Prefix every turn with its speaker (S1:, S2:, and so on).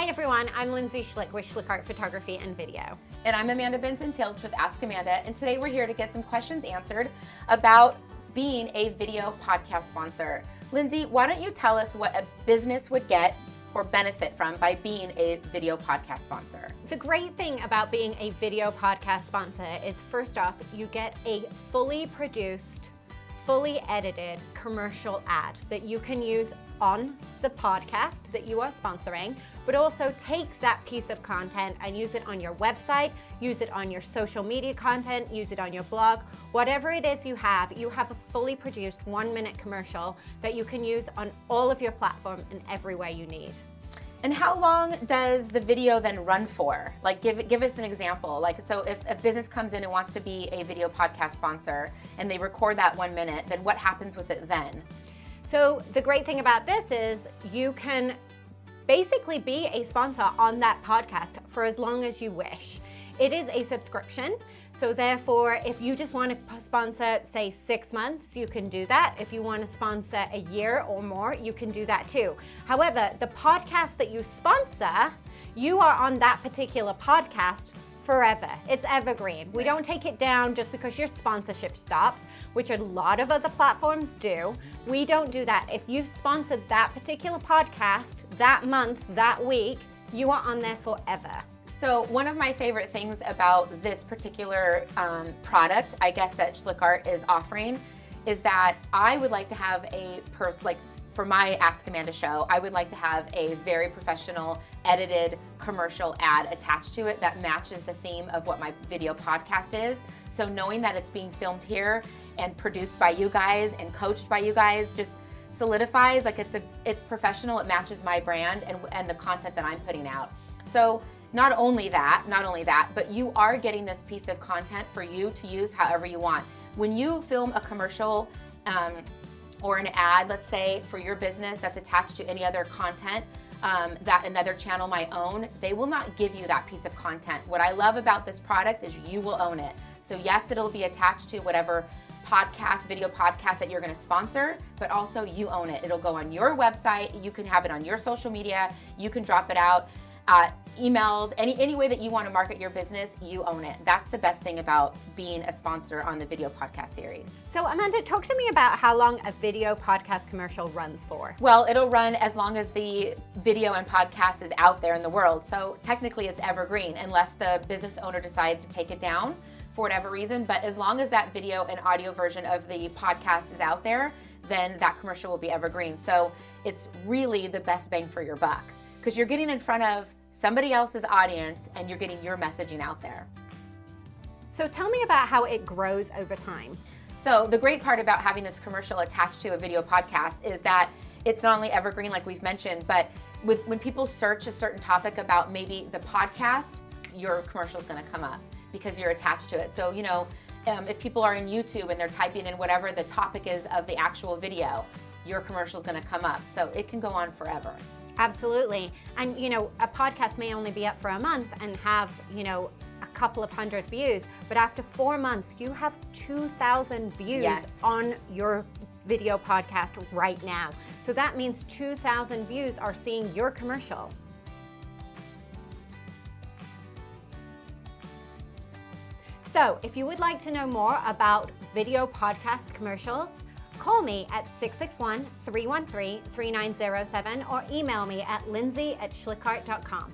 S1: Hi everyone, I'm Lindsay Schlick with SchlickArt Photography and Video.
S2: And I'm Amanda Benson-Tilch with Ask Amanda, and today we're here to get some questions answered about being a video podcast sponsor. Lindsay, why don't you tell us what a business would get or benefit from by being a video podcast sponsor?
S1: The great thing about being a video podcast sponsor is, first off, you get a fully produced, fully edited commercial ad that you can use on the podcast that you are sponsoring, but also take that piece of content and use it on your website, use it on your social media content, use it on your blog, whatever it is you have a fully produced 1-minute commercial that you can use on all of your platforms in every way you need.
S2: And how long does the video then run for? Like, give us an example. Like, so if a business comes in and wants to be a video podcast sponsor and they record that 1 minute, then what happens with it then?
S1: So the great thing about this is you can basically be a sponsor on that podcast for as long as you wish. It is a subscription, so therefore if you just want to sponsor, say 6 months, you can do that. If you want to sponsor a year or more, you can do that too. However, the podcast that you sponsor, you are on that particular podcast forever. It's evergreen. We don't take it down just because your sponsorship stops, which a lot of other platforms do. We don't do that. If you've sponsored that particular podcast, that month, that week, you are on there forever.
S2: So one of my favorite things about this particular product, I guess, that SchlickArt is offering is that I would like to have for my Ask Amanda show, I would like to have a very professional edited commercial ad attached to it that matches the theme of what my video podcast is. So knowing that it's being filmed here and produced by you guys and coached by you guys just solidifies, like it's professional, it matches my brand and the content that I'm putting out. So not only that, but you are getting this piece of content for you to use however you want. When you film a commercial or an ad, let's say, for your business that's attached to any other content that another channel might own, they will not give you that piece of content. What I love about this product is you will own it. So yes, it'll be attached to whatever video podcast that you're going to sponsor, but also you own it. It'll go on your website. You can have it on your social media. You can drop it out. Emails, any way that you want to market your business, you own it. That's the best thing about being a sponsor on the video podcast series.
S1: So Amanda, talk to me about how long a video podcast commercial runs for.
S2: Well, it'll run as long as the video and podcast is out there in the world. So technically it's evergreen unless the business owner decides to take it down for whatever reason. But as long as that video and audio version of the podcast is out there, then that commercial will be evergreen. So it's really the best bang for your buck, because you're getting in front of somebody else's audience and you're getting your messaging out there.
S1: So tell me about how it grows over time.
S2: So the great part about having this commercial attached to a video podcast is that it's not only evergreen like we've mentioned, but when people search a certain topic about maybe the podcast, your commercial is going to come up because you're attached to it. So, if people are in YouTube and they're typing in whatever the topic is of the actual video, your commercial is going to come up. So it can go on forever.
S1: Absolutely. And, a podcast may only be up for a month and have, a couple of hundred views, but after 4 months, you have 2,000 views on your video podcast right now. So that means 2,000 views are seeing your commercial. So if you would like to know more about video podcast commercials, call me at 661-313-3907 or email me at lindsay@schlickart.com.